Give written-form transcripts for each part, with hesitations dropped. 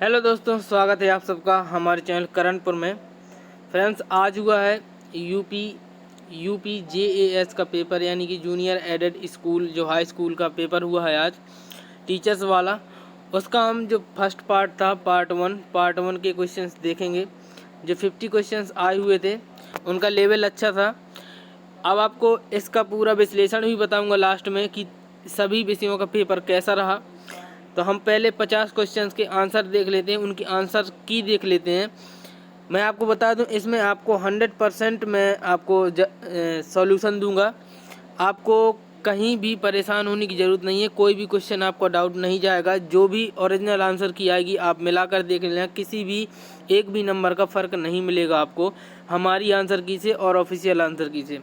Hello दोस्तों, स्वागत है आप सबका हमारे चैनल करनपुर में। फ्रेंड्स, आज हुआ है यूपी जेएएस का पेपर, यानी कि जूनियर एडेड स्कूल जो हाई स्कूल का पेपर हुआ है आज, टीचर्स वाला। उसका हम जो फर्स्ट पार्ट था, पार्ट वन के क्वेश्चंस देखेंगे। जो 50 क्वेश्चंस आए हुए थे उनका लेवल अच्छा था। अब आपको इसका पूरा विश्लेषण भी बताऊंगा लास्ट में कि सभी विषयों का पेपर कैसा रहा। तो हम पहले 50 क्वेश्चंस के आंसर देख लेते हैं, उनकी आंसर की देख लेते हैं। मैं आपको बता दूं, इसमें आपको 100% मैं आपको सॉल्यूशन दूंगा। आपको कहीं भी परेशान होने की ज़रूरत नहीं है। कोई भी क्वेश्चन आपको डाउट नहीं जाएगा। जो भी ओरिजिनल आंसर की आएगी आप मिलाकर देख लेना, किसी भी एक भी नंबर का फ़र्क नहीं मिलेगा आपको हमारी आंसर की से और ऑफिशियल आंसर की से।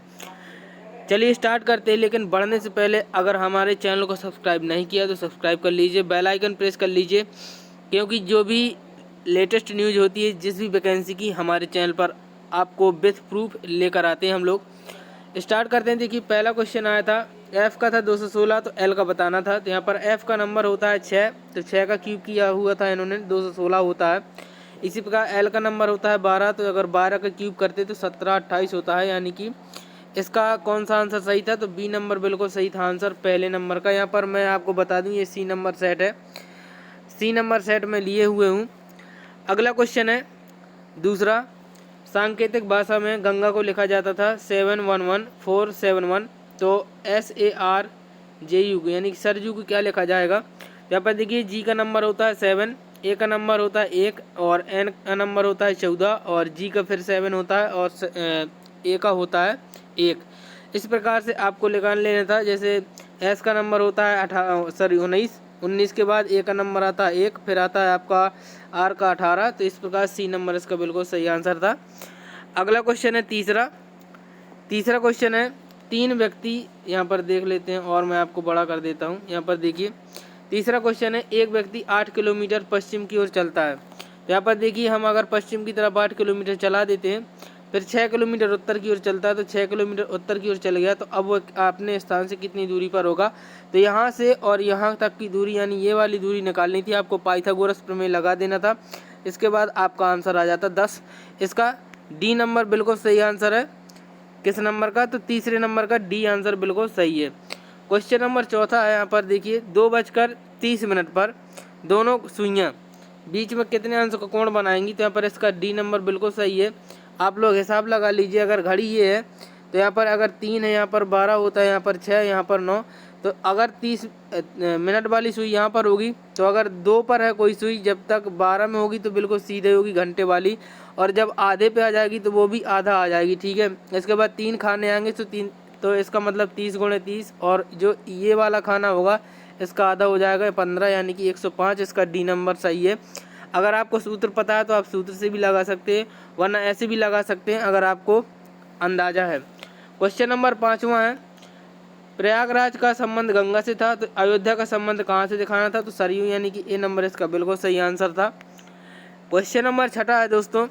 चलिए स्टार्ट करते हैं, लेकिन बढ़ने से पहले अगर हमारे चैनल को सब्सक्राइब नहीं किया तो सब्सक्राइब कर लीजिए, बेल आइकन प्रेस कर लीजिए, क्योंकि जो भी लेटेस्ट न्यूज़ होती है जिस भी वैकेंसी की, हमारे चैनल पर आपको विथ प्रूफ लेकर आते हैं हम लोग। स्टार्ट करते हैं। देखिए, पहला क्वेश्चन आया था, एफ़ का था 216, तो एल का बताना था। तो यहाँ पर एफ़ का नंबर होता है 6, तो 6 का क्यूब किया हुआ था इन्होंने, 216 होता है। इसी प्रकार एल का नंबर होता है 12, तो अगर 12 का क्यूब करते तो 17 28 होता है, यानी कि इसका कौन सा आंसर सही था? तो बी नंबर बिल्कुल सही था आंसर पहले नंबर का। यहाँ पर मैं आपको बता दूं, ये सी नंबर सेट है, सी नंबर सेट में लिए हुए हूँ। अगला क्वेश्चन है दूसरा, सांकेतिक भाषा में गंगा को लिखा जाता था 711471, तो SARJU यानी कि सरजू को क्या लिखा जाएगा? यहाँ पर देखिए, जी का नंबर होता है 7, ए का नंबर होता है 1 और एन का नंबर होता है 14 और जी का फिर 7 होता है और ए का होता है 1। इस प्रकार से आपको निकाल लेना था। जैसे एस का नंबर होता है 19 के बाद ए का नंबर आता है 1, फिर आता है आपका आर का 18, तो इस प्रकार सी नंबर इसका बिल्कुल सही आंसर था। अगला क्वेश्चन है तीसरा क्वेश्चन है, 3 व्यक्ति, यहाँ पर देख लेते हैं और मैं आपको बड़ा कर देता हूँ। यहाँ पर देखिए, तीसरा क्वेश्चन है, एक व्यक्ति 8 किलोमीटर पश्चिम की ओर चलता है। तो यहाँ पर देखिए, हम अगर पश्चिम की तरफ 8 किलोमीटर चला देते हैं, फिर 6 किलोमीटर उत्तर की ओर चलता है, तो 6 किलोमीटर उत्तर की ओर चल गया, तो अब वो अपने स्थान से कितनी दूरी पर होगा? तो यहाँ से और यहाँ तक की दूरी, यानी ये वाली दूरी निकालनी थी आपको। पाइथागोरस प्रमेय लगा देना था, इसके बाद आपका आंसर आ जाता 10। इसका डी नंबर बिल्कुल सही आंसर है। किस नंबर का? तो तीसरे नंबर का डी आंसर बिल्कुल सही है। क्वेश्चन नंबर चौथा है, यहाँ पर देखिए, 2:30 पर दोनों सुइयाँ बीच में कितने अंश का कोण बनाएंगी? तो यहाँ पर इसका डी नंबर बिल्कुल सही है। आप लोग हिसाब लगा लीजिए, अगर घड़ी ये है तो यहाँ पर अगर 3 है, यहाँ पर 12 होता है, यहाँ पर 6, यहाँ पर 9, तो अगर 30 मिनट वाली सुई यहाँ पर होगी, तो अगर 2 पर है कोई सुई, जब तक 12 में होगी तो बिल्कुल सीधे होगी घंटे वाली, और जब आधे पे आ जाएगी तो वो भी आधा आ जाएगी, ठीक है। इसके बाद 3 खाने आएंगे तो 3, तो इसका मतलब 30 × 30, और जो ये वाला खाना होगा इसका आधा हो जाएगा 15, यानी कि 105। इसका डी नंबर सही है। अगर आपको सूत्र पता है तो आप सूत्र से भी लगा सकते हैं, वरना ऐसे भी लगा सकते हैं अगर आपको अंदाज़ा है। क्वेश्चन नंबर 5वां है, प्रयागराज का संबंध गंगा से था, तो अयोध्या का संबंध कहाँ से दिखाना था? तो सरयू, यानी कि ए नंबर इसका बिल्कुल सही आंसर था। क्वेश्चन नंबर 6 है दोस्तों,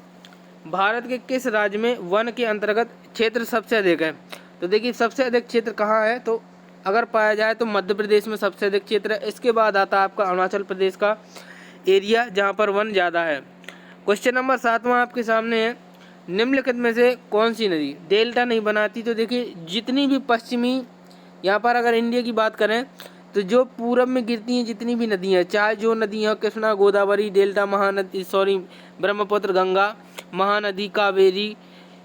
भारत के किस राज्य में वन के अंतर्गत क्षेत्र सबसे अधिक है? तो देखिए, सबसे अधिक क्षेत्र कहाँ है? तो अगर पाया जाए तो मध्य प्रदेश में सबसे अधिक क्षेत्र है। इसके बाद आता है आपका अरुणाचल प्रदेश का एरिया, जहाँ पर वन ज़्यादा है। क्वेश्चन नंबर 7वां आपके सामने है, निम्नलिखित में से कौन सी नदी डेल्टा नहीं बनाती? तो देखिए, जितनी भी पश्चिमी, यहाँ पर अगर इंडिया की बात करें तो जो पूरब में गिरती हैं जितनी भी नदियाँ, चाहे जो नदियाँ कृष्णा, गोदावरी, डेल्टा, महानदी, ब्रह्मपुत्र, गंगा, महानदी, कावेरी,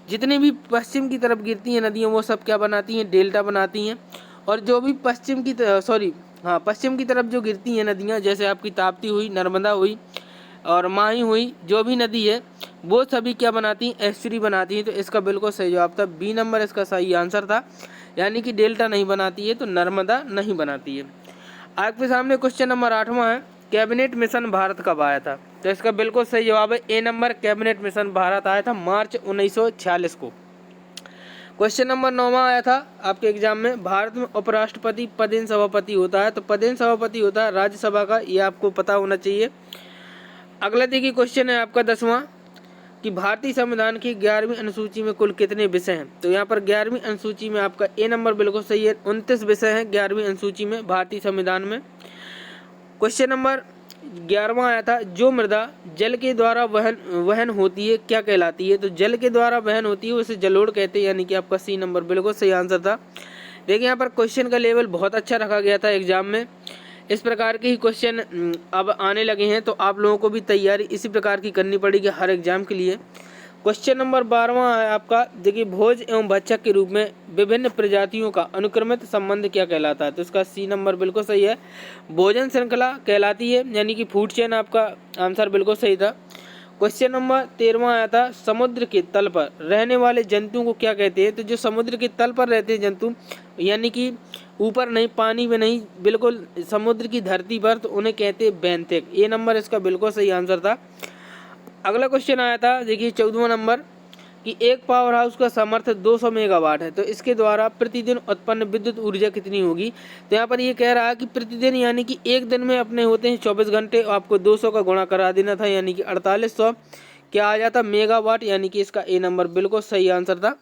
जितनी भी पश्चिम की तरफ गिरती हैं नदियाँ, वो सब क्या बनाती हैं? डेल्टा बनाती हैं। और जो भी पश्चिम की तरफ जो गिरती हैं नदियाँ, जैसे आपकी ताप्ती हुई, नर्मदा हुई और माही हुई, जो भी नदी है वो सभी क्या बनाती हैं? एस्चुरी बनाती हैं। तो इसका बिल्कुल सही जवाब था, बी नंबर इसका सही आंसर था, यानी कि डेल्टा नहीं बनाती है, तो नर्मदा नहीं बनाती है। आपके सामने क्वेश्चन नंबर 8वां है, कैबिनेट मिशन भारत कब आया था? तो इसका बिल्कुल सही जवाब है ए नंबर, कैबिनेट मिशन भारत आया था मार्च 1946 को। क्वेश्चन नंबर 9वां आया था आपके एग्जाम में, भारत में उपराष्ट्रपति पदेन सभापति होता है, तो पदेन सभापति होता है राज्यसभा का, ये आपको पता होना चाहिए। अगला देखिए, क्वेश्चन है आपका 10वां कि भारतीय संविधान की 11वीं अनुसूची में कुल कितने विषय हैं? तो यहाँ पर 11वीं अनुसूची में आपका ए नंबर बिल्कुल सही है, 29 विषय हैं 11वीं अनुसूची में भारतीय संविधान में। क्वेश्चन नंबर 11वां आया था, जो मृदा जल के द्वारा वहन होती है क्या कहलाती है? तो जल के द्वारा वहन होती है उसे जलोढ़ कहते हैं, यानी कि आपका सी नंबर बिल्कुल सही आंसर था। देखिए यहाँ पर क्वेश्चन का लेवल बहुत अच्छा रखा गया था एग्जाम में। इस प्रकार के ही क्वेश्चन अब आने लगे हैं, तो आप लोगों को भी तैयारी इसी प्रकार की करनी पड़ेगी हर एग्जाम के लिए। क्वेश्चन नंबर 12वां है आपका, देखिए भोज एवं भक्षक के रूप में विभिन्न प्रजातियों का अनुक्रमित संबंध क्या कहलाता है? तो इसका सी नंबर बिल्कुल सही है, भोजन श्रृंखला कहलाती है, यानी कि फूड चेन आपका आंसर बिल्कुल सही था। क्वेश्चन नंबर 13वां आया था, समुद्र के तल पर रहने वाले जंतुओं को क्या कहते हैं? तो जो समुद्र के तल पर रहते हैं जंतु, यानी कि ऊपर नहीं, पानी में नहीं, बिल्कुल समुद्र की धरती पर, तो उन्हें कहते हैं बेंथिक। ए नंबर इसका बिल्कुल सही आंसर था। अगला क्वेश्चन आया था, देखिए 14वां नंबर, कि एक पावर हाउस का सामर्थ्य 200 मेगावाट है, तो इसके द्वारा प्रतिदिन उत्पन्न विद्युत ऊर्जा कितनी होगी? तो यहाँ पर ये कह रहा है कि प्रतिदिन, यानी कि एक दिन में अपने होते हैं 24 घंटे, आपको 200 का गुणा करा देना था, यानी कि 4800 क्या आ जाता मेगावाट, यानी कि इसका ए नंबर बिल्कुल सही आंसर था।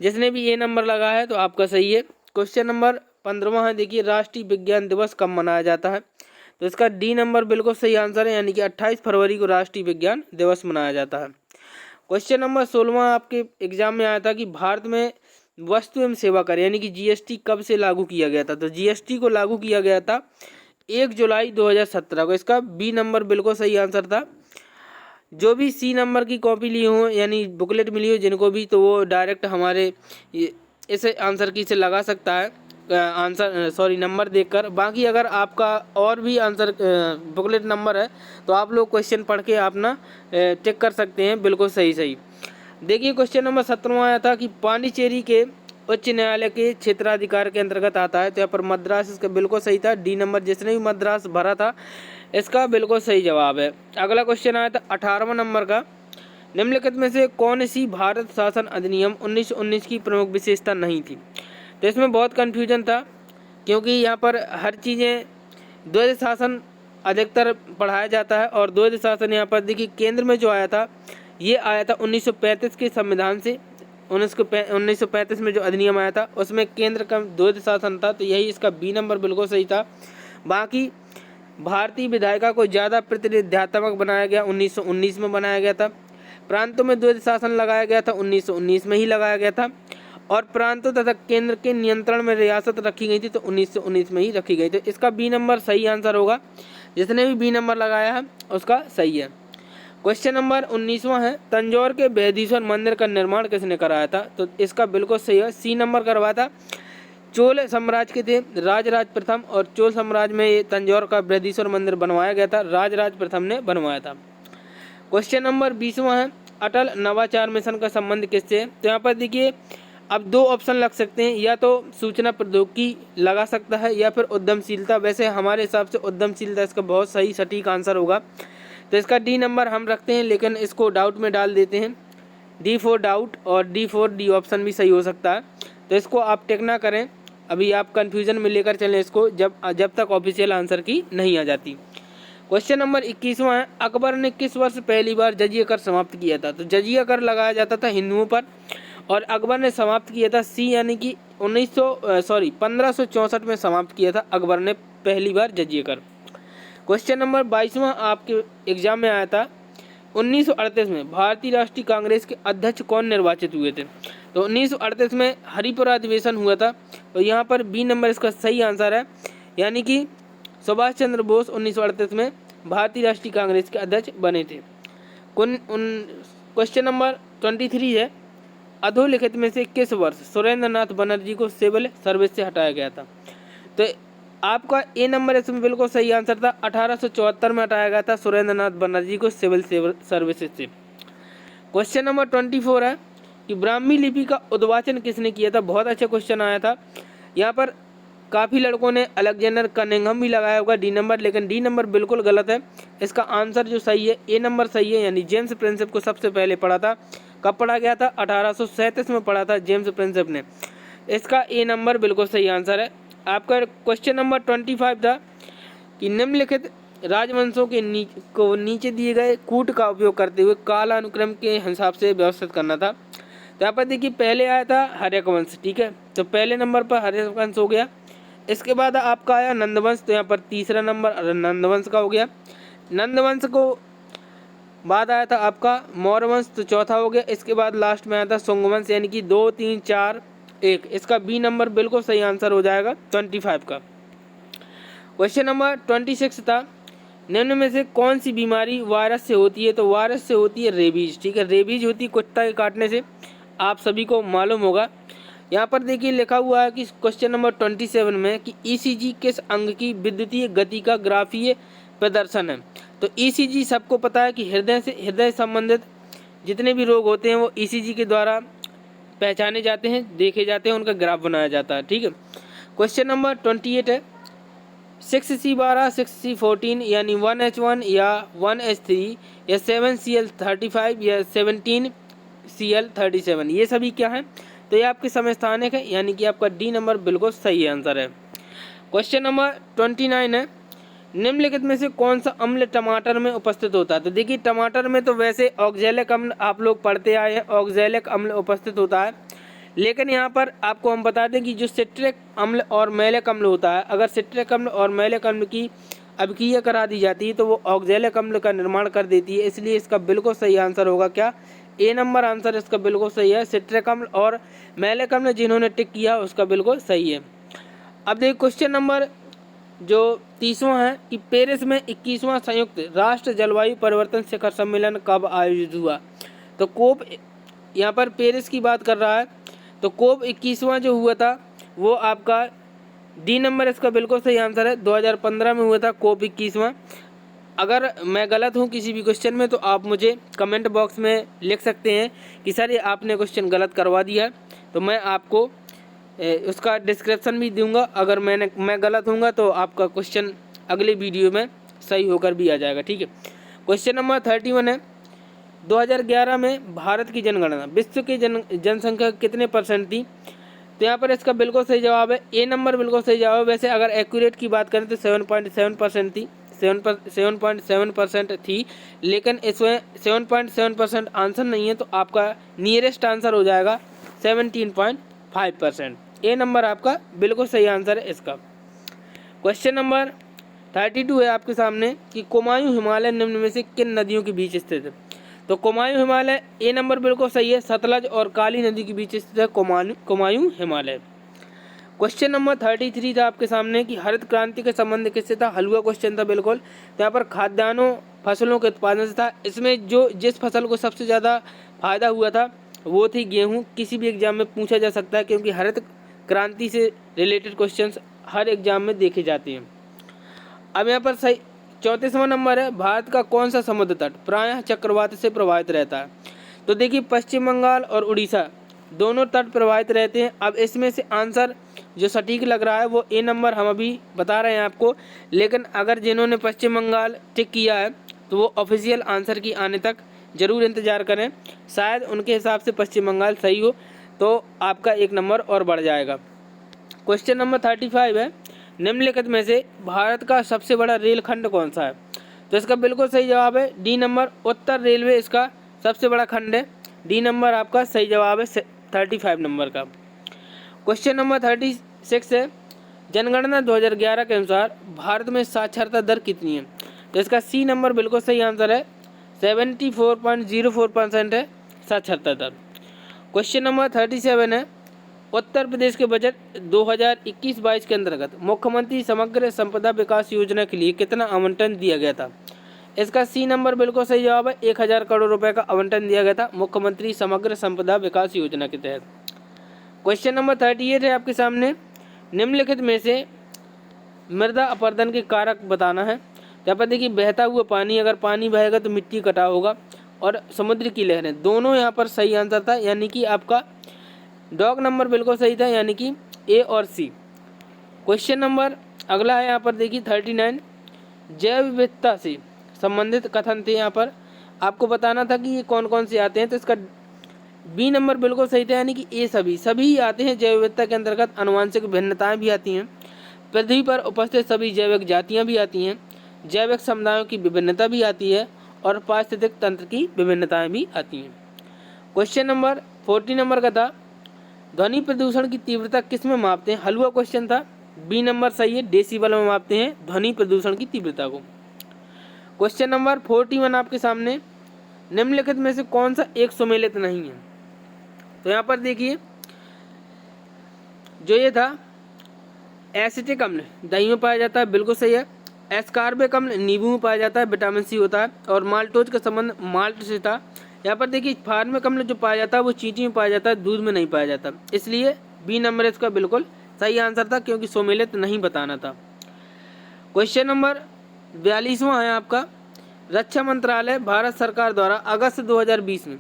जिसने भी ए नंबर लगाया है तो आपका सही है। क्वेश्चन नंबर 15वां है, देखिए राष्ट्रीय विज्ञान दिवस कब मनाया जाता है? तो इसका डी नंबर बिल्कुल सही आंसर है, यानी कि 28 फरवरी को राष्ट्रीय विज्ञान दिवस मनाया जाता है। क्वेश्चन नंबर 16वां आपके एग्जाम में आया था कि भारत में वस्तु एवं सेवा कर यानी कि जीएसटी कब से लागू किया गया था? तो जीएसटी को लागू किया गया था 1 जुलाई 2017 को। इसका बी नंबर बिल्कुल सही आंसर था। जो भी सी नंबर की कॉपी लिए हों, यानी बुकलेट मिली हो जिनको भी, तो वो डायरेक्ट हमारे इस आंसर की से लगा सकता है आंसर, सॉरी नंबर देखकर। बाकी अगर आपका और भी आंसर बुकलेट नंबर है तो आप लोग क्वेश्चन पढ़ के अपना चेक कर सकते हैं, बिल्कुल सही। देखिए क्वेश्चन नंबर 17वां आया था कि पांडिचेरी के उच्च न्यायालय के क्षेत्राधिकार के अंतर्गत आता है, तो यहाँ पर मद्रास इसका बिल्कुल सही था, डी नंबर। जिसने भी मद्रास भरा था इसका बिल्कुल सही जवाब है। अगला क्वेश्चन आया था 18वां नंबर का, निम्नलिखित में से कौन सी भारत शासन अधिनियम 1919 की प्रमुख विशेषता नहीं थी? तो इसमें बहुत कन्फ्यूजन था, क्योंकि यहाँ पर हर चीज़ें द्वैध शासन अधिकतर पढ़ाया जाता है, और द्वैध शासन यहाँ पर देखिए केंद्र में जो आया था, ये आया था 1935 के संविधान से। 1935 में जो अधिनियम आया था उसमें केंद्र का द्वैध शासन था, तो यही इसका बी नंबर बिल्कुल सही था। बाकी भारतीय विधायिका को ज़्यादा प्रतिनिधित्वात्मक बनाया गया, 1919 में बनाया गया था। प्रांतों में द्वैध शासन लगाया गया था, 1919 में ही लगाया गया था। और प्रांतों तथा केंद्र के नियंत्रण में रियासत रखी गई थी, तो 1919 में ही रखी गई थी। इसका बी नंबर सही आंसर होगा। जिसने भी बी नंबर लगाया है उसका सही है। क्वेश्चन नंबर 19वां है, तंजौर के बृहदीश्वर मंदिर का निर्माण किसने कराया था? तो इसका बिल्कुल सही है, सी नंबर करवाया था। चोल साम्राज्य के थे राजराज प्रथम, और चोल साम्राज्य में ये तंजौर का बृहदीश्वर मंदिर बनवाया गया था, राजराज प्रथम ने बनवाया था। क्वेश्चन नंबर 20वां है, अटल नवाचार मिशन का संबंध किससे है? तो यहाँ पर देखिए अब दो ऑप्शन लग सकते हैं, या तो सूचना प्रौद्योगिकी लगा सकता है या फिर उद्यमशीलता। वैसे हमारे हिसाब से उद्यमशीलता इसका बहुत सही सटीक आंसर होगा, तो इसका डी नंबर हम रखते हैं, लेकिन इसको डाउट में डाल देते हैं, डी फॉर डाउट, और डी ऑप्शन भी सही हो सकता है। तो इसको आप टेक ना करें, अभी आप कन्फ्यूजन में लेकर चलें इसको, जब तक ऑफिशियल आंसर की नहीं आ जाती। क्वेश्चन नंबर 21वां है, अकबर ने किस वर्ष पहली बार जजिया कर समाप्त किया था? तो जजिया कर लगाया जाता था हिंदुओं पर, और अकबर ने समाप्त किया था सी, यानी कि 1564 में समाप्त किया था अकबर ने पहली बार जजिया कर। क्वेश्चन नंबर 22वां आपके एग्जाम में आया था, 1938 में भारतीय राष्ट्रीय कांग्रेस के अध्यक्ष कौन निर्वाचित हुए थे? तो 1938 में हरिपुरा अधिवेशन हुआ था, तो यहाँ पर बी नंबर इसका सही आंसर है, यानी कि सुभाष चंद्र बोस 1938 में भारतीय राष्ट्रीय कांग्रेस के अध्यक्ष बने थे। क्वेश्चन नंबर 23 है, अधोलिखित में से किस वर्ष सुरेंद्र नाथ बनर्जी को सिविल सर्विस से हटाया गया था? तो आपका ए नंबर इसमें बिल्कुल सही आंसर था, 1874 में हटाया गया था सुरेंद्र नाथ बनर्जी को सिविल सर्विसेज से। क्वेश्चन नंबर 24 है कि ब्राह्मी लिपि का उद्वाचन किसने किया था? बहुत अच्छा क्वेश्चन आया था। यहाँ पर काफ़ी लड़कों ने अलेक्जेंडर कनिंघम भी लगाया होगा डी नंबर, लेकिन डी नंबर बिल्कुल गलत है। इसका आंसर जो सही है ए नंबर सही है, यानी जेम्स प्रिंसेप को सबसे पहले पढ़ा था। कब पढ़ा गया था? 1837 में पढ़ा था जेम्स प्रिंसेप ने। इसका ए नंबर बिल्कुल सही आंसर है। आपका क्वेश्चन नंबर 25 था कि निम्नलिखित राजवंशों के नीचे दिए गए कूट का उपयोग करते हुए कालानुक्रम के हिसाब से व्यवस्थित करना था। तो यहाँ पर देखिए पहले आया था हर्यक वंश, ठीक है, तो पहले नंबर पर हर्यक वंश हो गया। इसके बाद आपका आया नंदवंश, तो यहाँ पर तीसरा नंबर नंदवंश का हो गया। नंदवंश को बाद आया था आपका मौर्य वंश, तो चौथा हो गया। इसके बाद लास्ट में आया था शुंग वंश, यानी कि 2, 3, 4, 1। इसका बी नंबर बिल्कुल सही आंसर हो जाएगा 25 का। क्वेश्चन नंबर 26 था, निम्न में से कौन सी बीमारी वायरस से होती है? तो वायरस से होती है रेबीज। ठीक है, रेबीज होती है कुत्ता के काटने से, आप सभी को मालूम होगा। यहाँ पर देखिए लिखा हुआ है कि क्वेश्चन नंबर 27 में कि ईसीजी किस अंग की विद्युतीय गति का ग्राफीय प्रदर्शन है? तो ईसीजी सबको पता है कि हृदय संबंधित जितने भी रोग होते हैं वो ईसीजी के द्वारा पहचाने जाते हैं, देखे जाते हैं, उनका ग्राफ बनाया जाता है। ठीक है, क्वेश्चन नंबर 28 है, 6C12 6C14 यानी 1H1 या 1H3 या 7Cl35 या 17Cl37, ये सभी क्या है? तो ये आपके समय स्थानिक है, यानी कि आपका डी नंबर बिल्कुल सही आंसर है। क्वेश्चन नंबर 29 है, निम्नलिखित में से कौन सा अम्ल टमाटर में उपस्थित होता है? तो देखिए टमाटर में तो वैसे ऑक्जेलिक अम्ल आप लोग पढ़ते आए हैं, ऑक्जेलिक अम्ल उपस्थित होता है, लेकिन यहाँ पर आपको हम बता दें कि जो सिट्रिक अम्ल और मैलिक अम्ल होता है, अगर सिट्रिक अम्ल और मैलिक अम्ल की अभिक्रिया करा दी जाती है तो वो ऑक्जेलिक अम्ल का निर्माण कर देती है, इसलिए इसका बिल्कुल सही आंसर होगा क्या? ए नंबर आंसर इसका बिल्कुल सही है। सिट्रिक अम्ल और मैलिक अम्ल जिन्होंने टिक किया उसका बिल्कुल सही है। अब देखिए क्वेश्चन नंबर जो 30वां है कि पेरिस में 21वां संयुक्त राष्ट्र जलवायु परिवर्तन शिखर सम्मेलन कब आयोजित हुआ? तो कोप, यहाँ पर पेरिस की बात कर रहा है, तो कोप 21वां जो हुआ था वो आपका डी नंबर इसका बिल्कुल सही आंसर है, 2015 में हुआ था कोप 21वां। अगर मैं गलत हूँ किसी भी क्वेश्चन में तो आप मुझे कमेंट बॉक्स में लिख सकते हैं कि सर ये आपने क्वेश्चन गलत करवा दिया, तो मैं आपको उसका डिस्क्रिप्शन भी दूंगा। अगर मैं गलत हूँगा तो आपका क्वेश्चन अगले वीडियो में सही होकर भी आ जाएगा। ठीक है, क्वेश्चन नंबर 31 है, 2011 में भारत की जनगणना विश्व की जनसंख्या कितने परसेंट थी? तो यहाँ पर इसका बिल्कुल सही जवाब है, ए नंबर बिल्कुल सही जवाब है। वैसे अगर एक्यूरेट की बात करें तो 7.7% थी, 7.7% थी, लेकिन इसमें 7.7% आंसर नहीं है, तो आपका नियरेस्ट आंसर हो जाएगा 17.5%। ए नंबर आपका बिल्कुल सही आंसर है इसका। क्वेश्चन नंबर 32 है आपके सामने कि कुमायूं हिमालय निम्न में से किन नदियों के बीच स्थित है? तो कुमायूं हिमालय ए नंबर बिल्कुल सही है, सतलज और काली नदी के बीच स्थित है कुमायूं हिमालय। क्वेश्चन नंबर 33 था आपके सामने कि हरित क्रांति के संबंध किससे था? हलवा क्वेश्चन था बिल्कुल। तो यहाँ पर खाद्यान्नों फसलों के उत्पादन से था। इसमें जिस फसल को सबसे ज़्यादा फायदा हुआ था वो थी गेहूं। किसी भी एग्जाम में पूछा जा सकता है, क्योंकि हरित क्रांति से रिलेटेड क्वेश्चंस हर एग्जाम में देखे जाते हैं। अब यहाँ पर सही 34वां नंबर है, भारत का कौन सा समुद्र तट प्रायः चक्रवात से प्रभावित रहता है? तो देखिए पश्चिम बंगाल और उड़ीसा दोनों तट प्रभावित रहते हैं। अब इसमें से आंसर जो सटीक लग रहा है वो ए नंबर हम अभी बता रहे हैं आपको, लेकिन अगर जिन्होंने पश्चिम बंगाल टिक किया है तो वो ऑफिशियल आंसर की आने तक ज़रूर इंतज़ार करें, शायद उनके हिसाब से पश्चिम बंगाल सही हो तो आपका एक नंबर और बढ़ जाएगा। क्वेश्चन नंबर 35 है, निम्नलिखित में से भारत का सबसे बड़ा रेल खंड कौन सा है? तो इसका बिल्कुल सही जवाब है डी नंबर, उत्तर रेलवे इसका सबसे बड़ा खंड है। डी नंबर आपका सही जवाब है 35 नंबर का। क्वेश्चन नंबर 36 है, जनगणना 2011 के अनुसार भारत में साक्षरता दर कितनी है? तो इसका सी नंबर बिल्कुल सही आंसर है, 74.04% है साक्षरता दर। क्वेश्चन नंबर 37 है, उत्तर प्रदेश के बजट 2021-22 के अंतर्गत मुख्यमंत्री समग्र संपदा विकास योजना के लिए कितना आवंटन दिया गया था? इसका सी नंबर बिल्कुल सही जवाब है, 1000 करोड़ रुपए का आवंटन दिया गया था मुख्यमंत्री समग्र संपदा विकास योजना के तहत। क्वेश्चन नंबर 38 है आपके सामने, निम्नलिखित में से मृदा अपरदन के कारक बताना है। यहाँ पर देखिए बहता हुआ पानी, अगर पानी बहेगा तो मिट्टी कटाव होगा, और समुद्र की लहरें, दोनों यहाँ पर सही आंसर था, यानी कि आपका डॉग नंबर बिल्कुल सही था, यानी कि ए और सी। क्वेश्चन नंबर अगला है यहाँ पर देखिए 39, जैव विविधता से संबंधित कथन थे। यहाँ पर आपको बताना था कि ये कौन कौन से आते हैं, तो इसका बी नंबर बिल्कुल सही था, यानी कि ए सभी आते हैं। जैव विविधता के अंतर्गत आनुवंशिक भिन्नताएं भी आती हैं, पृथ्वी पर उपस्थित सभी जैविक जातियाँ भी आती हैं, जैविक समुदायों की विभिन्नता भी आती है, और पारिस्थितिक तंत्र की विभिन्नताएं भी आती हैं। क्वेश्चन नंबर 40 नंबर का था, ध्वनि प्रदूषण की तीव्रता किस में मापते हैं? हलवा क्वेश्चन था, बी नंबर सही है, डेसिबल में मापते हैं ध्वनि प्रदूषण की तीव्रता को। क्वेश्चन नंबर 41 आपके सामने, निम्नलिखित में से कौन सा एक सुमेलित नहीं है? तो यहाँ पर देखिए, जो ये था एसिटिक अम्ल दही में पाया जाता है, बिल्कुल सही है। एस्कार्बिक अम्ल नींबू में पाया जाता है, विटामिन सी होता है। और माल्टोज का संबंध माल्ट से था। यहाँ पर देखिए फार्मिक अम्ल जो पाया जाता है वो चींटी में पाया जाता है, दूध में नहीं पाया जाता, इसलिए बी नंबर इसका बिल्कुल सही आंसर था, क्योंकि सुमेलित नहीं बताना था। क्वेश्चन नंबर 42वां है आपका, रक्षा मंत्रालय भारत सरकार द्वारा अगस्त 2020 में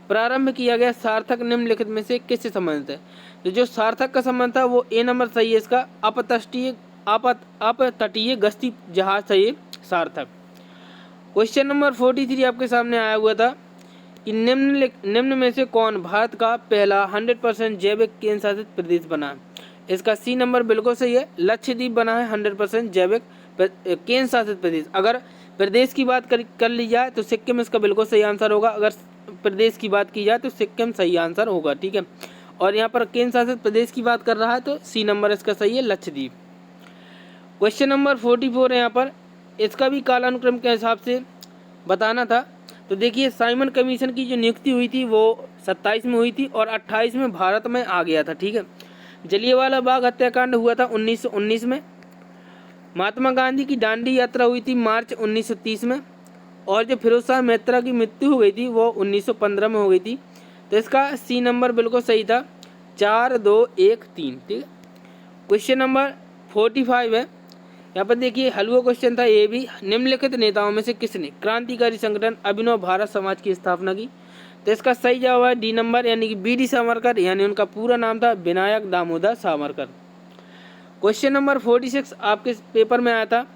प्रारंभ किया गया सार्थक निम्नलिखित में से किससे संबंधित है? तो जो सार्थक का संबंध था वो ए नंबर सही है इसका, अपतटीय गश्ती जहाज सही है सार्थक। क्वेश्चन नंबर 43 आपके सामने आया हुआ था कि निम्न में से कौन भारत का पहला 100% जैविक केंद्र शासित प्रदेश बना? इसका सी नंबर बिल्कुल सही है, लक्षद्वीप बना है 100% जैविक केंद्र शासित प्रदेश। अगर प्रदेश की बात कर ली जाए तो सिक्किम इसका बिल्कुल सही आंसर होगा, अगर प्रदेश की बात की जाए तो सिक्किम सही आंसर होगा, ठीक है। और यहाँ पर केंद्र शासित प्रदेश की बात कर रहा है तो सी नंबर इसका सही है, लक्षद्वीप। क्वेश्चन नंबर 44 है यहाँ पर, इसका भी कालानुक्रम के हिसाब से बताना था। तो देखिए साइमन कमीशन की जो नियुक्ति हुई थी वो 27 में हुई थी और 28 में भारत में आ गया था, ठीक है। जलियांवाला बाग हत्याकांड हुआ था 1919 में। महात्मा गांधी की दांडी यात्रा हुई थी मार्च 1930 में। और जो फिरोज शाह मेहता की मृत्यु हो गई थी वो 1915 में हो गई थी। तो इसका सी नंबर बिल्कुल सही था, 4 2 1 3, ठीक है। क्वेश्चन नंबर 45 है, यहाँ पर देखिए हलवा क्वेश्चन था ये भी, निम्नलिखित नेताओं में से किसने क्रांतिकारी संगठन अभिनव भारत समाज की स्थापना की? तो इसका सही जवाब है डी नंबर, यानी कि बी डी सावरकर, यानी उनका पूरा नाम था विनायक दामोदर सावरकर। क्वेश्चन नंबर 46 आपके पेपर में आया था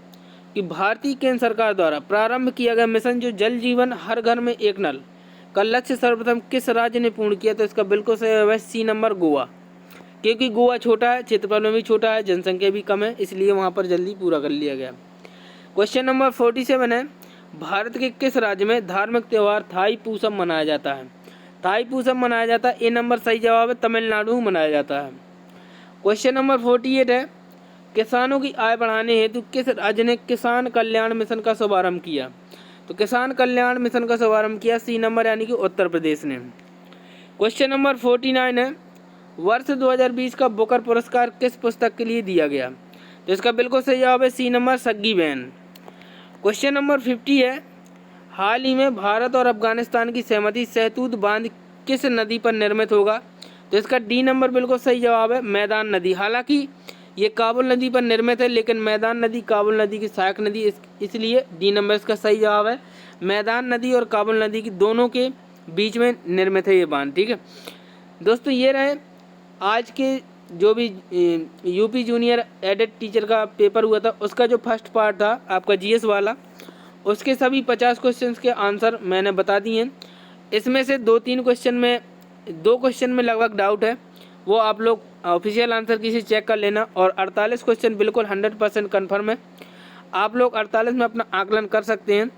कि भारतीय केंद्र सरकार द्वारा प्रारंभ किया गया मिशन जो जल जीवन हर घर में एक नल का लक्ष्य सर्वप्रथम किस राज्य ने पूर्ण किया? तो इसका बिल्कुल सही है सी नंबर, गोवा, क्योंकि गोवा छोटा है, क्षेत्रफल में भी छोटा है, जनसंख्या भी कम है, इसलिए वहाँ पर जल्दी पूरा कर लिया गया। क्वेश्चन नंबर 47 है, भारत के किस राज्य में धार्मिक त्यौहार थाई पूसम मनाया जाता है? थाई पूसम मनाया जाता है, ए नंबर सही जवाब है, तमिलनाडु में मनाया जाता है। क्वेश्चन नंबर 48 है, किसानों की आय बढ़ाने हेतु किस राज्य ने किसान कल्याण मिशन का शुभारंभ किया? तो किसान कल्याण मिशन का शुभारंभ किया सी नंबर, यानी कि उत्तर प्रदेश ने। क्वेश्चन नंबर 49 है, वर्ष 2020 का बुकर पुरस्कार किस पुस्तक के लिए दिया गया? तो इसका बिल्कुल सही जवाब है सी नंबर, सग्गी बहन। क्वेश्चन नंबर 50 है, हाल ही में भारत और अफगानिस्तान की सहमति सहतूत बांध किस नदी पर निर्मित होगा? तो इसका डी नंबर बिल्कुल सही जवाब है, मैदान नदी। हालांकि ये काबुल नदी पर निर्मित है, लेकिन मैदान नदी काबुल नदी की सहायक नदी, इसलिए डी नंबर इसका सही जवाब है। मैदान नदी और काबुल नदी की दोनों के बीच में निर्मित है ये बांध, ठीक है दोस्तों। ये रहे आज के जो भी यूपी जूनियर एडेड टीचर का पेपर हुआ था उसका जो फर्स्ट पार्ट था आपका जीएस वाला, उसके सभी 50 क्वेश्चंस के आंसर मैंने बता दिए हैं। इसमें से 2 क्वेश्चन में लगभग डाउट है, वो आप लोग ऑफिशियल आंसर किसी चेक कर लेना। और 48 क्वेश्चन बिल्कुल 100% कन्फर्म है, आप लोग 48 में अपना आकलन कर सकते हैं।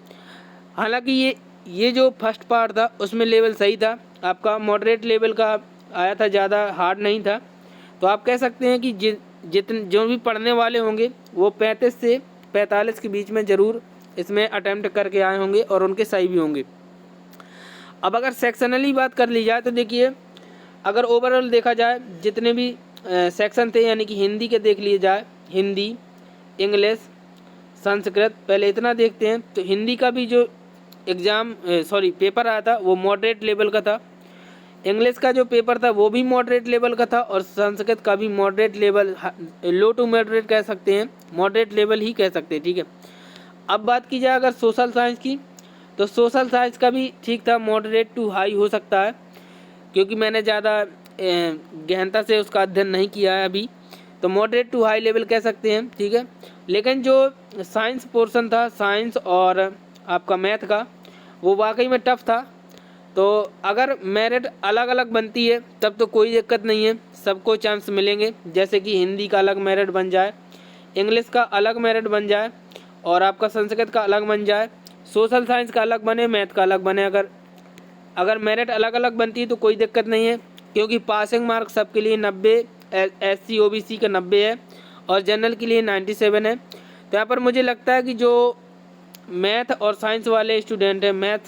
हालांकि ये जो फर्स्ट पार्ट था उसमें लेवल सही था, आपका मॉडरेट लेवल का आया था, ज़्यादा हार्ड नहीं था। तो आप कह सकते हैं कि जितने जो भी पढ़ने वाले होंगे वो 35 से 45 के बीच में ज़रूर इसमें अटैम्प्ट करके आए होंगे और उनके सही भी होंगे। अब अगर सेक्शनली बात कर ली जाए तो देखिए, अगर ओवरऑल देखा जाए जितने भी सेक्शन थे, यानी कि हिंदी के देख लिए जाए, हिंदी, इंग्लिश, संस्कृत, पहले इतना देखते हैं। तो हिंदी का भी जो पेपर आया था वो मॉडरेट लेवल का था। इंग्लिश का जो पेपर था वो भी मॉडरेट लेवल का था और संस्कृत का भी moderate level, low to moderate कह सकते हैं, मॉडरेट लेवल ही कह सकते हैं, ठीक है। अब बात की जाए अगर सोशल साइंस की, तो सोशल साइंस का भी ठीक था, मॉडरेट टू हाई हो सकता है, क्योंकि मैंने ज़्यादा गहनता से उसका अध्ययन नहीं किया है अभी, तो मॉडरेट टू हाई लेवल कह सकते हैं, ठीक है। लेकिन जो साइंस पोर्शन था, साइंस और आपका मैथ का, वो वाकई में टफ था। तो अगर मेरिट अलग अलग बनती है तब तो कोई दिक्कत नहीं है, सबको चांस मिलेंगे। जैसे कि हिंदी का अलग मेरिट बन जाए, इंग्लिश का अलग मेरिट बन जाए और आपका संस्कृत का अलग बन जाए, सोशल साइंस का अलग बने, मैथ का अलग बने। अगर मेरिट अलग अलग बनती है तो कोई दिक्कत नहीं है, क्योंकि पासिंग मार्क सबके लिए 90, SC OBC का 90 है और जनरल के लिए 97 है। तो यहाँ पर मुझे लगता है कि जो मैथ और साइंस वाले स्टूडेंट हैं, मैथ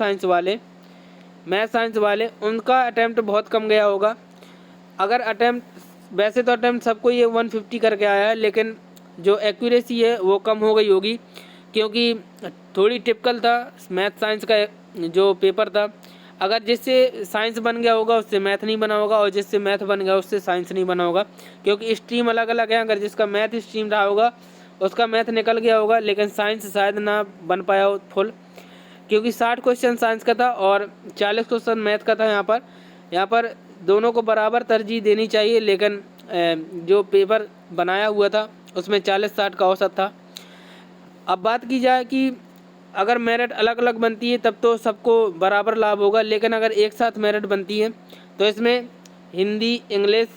साइंस वाले उनका अटैम्प्ट बहुत कम गया होगा। अगर अटैम्प्ट वैसे तो अटैम्प्ट सबको ये 150 करके आया है, लेकिन जो एक्यूरेसी है वो कम हो गई होगी, क्योंकि थोड़ी टिपिकल था मैथ साइंस का जो पेपर था। अगर जिससे साइंस बन गया होगा उससे मैथ नहीं बना होगा, और जिससे मैथ बन गया उससे साइंस नहीं बना होगा, क्योंकि स्ट्रीम अलग अलग है। अगर जिसका मैथ स्ट्रीम रहा होगा उसका मैथ निकल गया होगा, लेकिन साइंस शायद ना बन पाया हो फुल, क्योंकि 60 क्वेश्चन साइंस का था और 40 क्वेश्चन मैथ का था। यहाँ पर दोनों को बराबर तरजीह देनी चाहिए, लेकिन जो पेपर बनाया हुआ था उसमें 40-60 का औसत था। अब बात की जाए कि अगर मेरिट अलग अलग बनती है तब तो सबको बराबर लाभ होगा, लेकिन अगर एक साथ मेरिट बनती है तो इसमें हिंदी, इंग्लिश,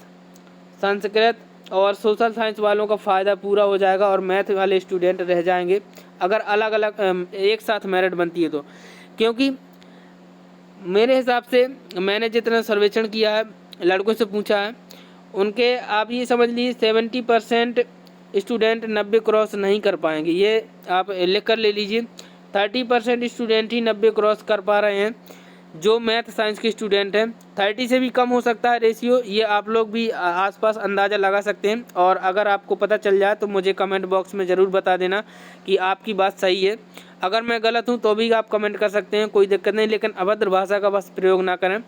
संस्कृत और सोशल साइंस वालों का फ़ायदा पूरा हो जाएगा और मैथ वाले स्टूडेंट रह जाएंगे अगर अलग अलग एक साथ मेरिट बनती है तो। क्योंकि मेरे हिसाब से मैंने जितना सर्वेक्षण किया है, लड़कों से पूछा है, उनके आप ये समझ लीजिए 70% स्टूडेंट 90 क्रॉस नहीं कर पाएंगे। ये आप लिख कर ले लीजिए, 30% स्टूडेंट ही 90 क्रॉस कर पा रहे हैं जो मैथ साइंस के स्टूडेंट हैं। 30 से भी कम हो सकता है रेशियो, ये आप लोग भी आसपास अंदाज़ा लगा सकते हैं। और अगर आपको पता चल जाए तो मुझे कमेंट बॉक्स में ज़रूर बता देना कि आपकी बात सही है। अगर मैं गलत हूं तो भी आप कमेंट कर सकते हैं, कोई दिक्कत नहीं, लेकिन अभद्र भाषा का बस प्रयोग ना करें।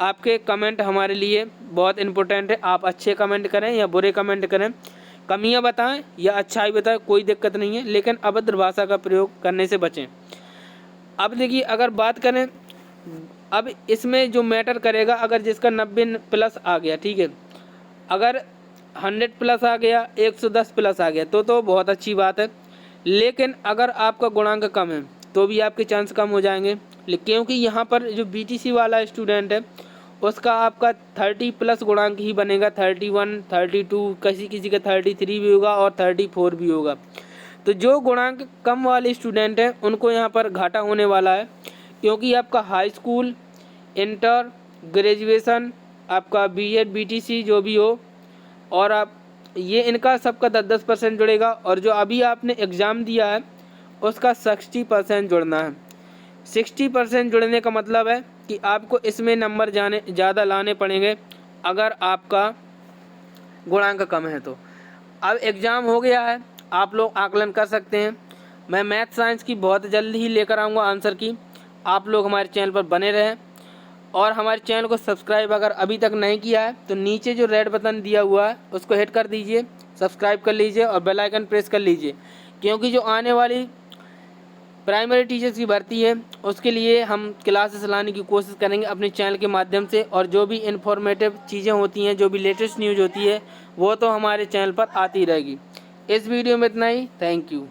आपके कमेंट हमारे लिए बहुत इंपॉर्टेंट है। आप अच्छे कमेंट करें या बुरे कमेंट करें, कमियां बताएं या अच्छाई बताएं, कोई दिक्कत नहीं है, लेकिन अभद्र भाषा का प्रयोग करने से बचें। अब देखिए, अगर बात करें, अब इसमें जो मैटर करेगा, अगर जिसका 90 प्लस आ गया, ठीक है, अगर 100 प्लस आ गया, 110 प्लस आ गया तो बहुत अच्छी बात है। लेकिन अगर आपका गुणांक कम है तो भी आपके चांस कम हो जाएंगे, क्योंकि यहाँ पर जो बीटीसी वाला स्टूडेंट है उसका आपका 30 प्लस गुणांक ही बनेगा, 31, 32, किसी का 33 भी होगा और 34 भी होगा। तो जो गुणांक कम वाले स्टूडेंट हैं उनको यहाँ पर घाटा होने वाला है, क्योंकि आपका हाई स्कूल, इंटर, ग्रेजुएशन, आपका बीएड, बीटीसी जो भी हो, और आप ये इनका सबका 10-10% जुड़ेगा, और जो अभी आपने एग्ज़ाम दिया है उसका 60% जुड़ना है। 60% जुड़ने का मतलब है कि आपको इसमें नंबर ज़्यादा लाने पड़ेंगे अगर आपका गुणांक कम है तो। अब एग्ज़ाम हो गया है, आप लोग आकलन कर सकते हैं। मैं मैथ साइंस की बहुत जल्दी ही लेकर आऊँगा आंसर की। आप लोग हमारे चैनल पर बने रहें और हमारे चैनल को सब्सक्राइब अगर अभी तक नहीं किया है तो नीचे जो रेड बटन दिया हुआ है उसको हिट कर दीजिए, सब्सक्राइब कर लीजिए और बेल आइकन प्रेस कर लीजिए, क्योंकि जो आने वाली प्राइमरी टीचर्स की भर्ती है उसके लिए हम क्लासेस लाने की कोशिश करेंगे अपने चैनल के माध्यम से। और जो भी इन्फॉर्मेटिव चीज़ें होती हैं, जो भी लेटेस्ट न्यूज़ होती है, वो तो हमारे चैनल पर आती रहेगी। इस वीडियो में इतना ही। Thank you.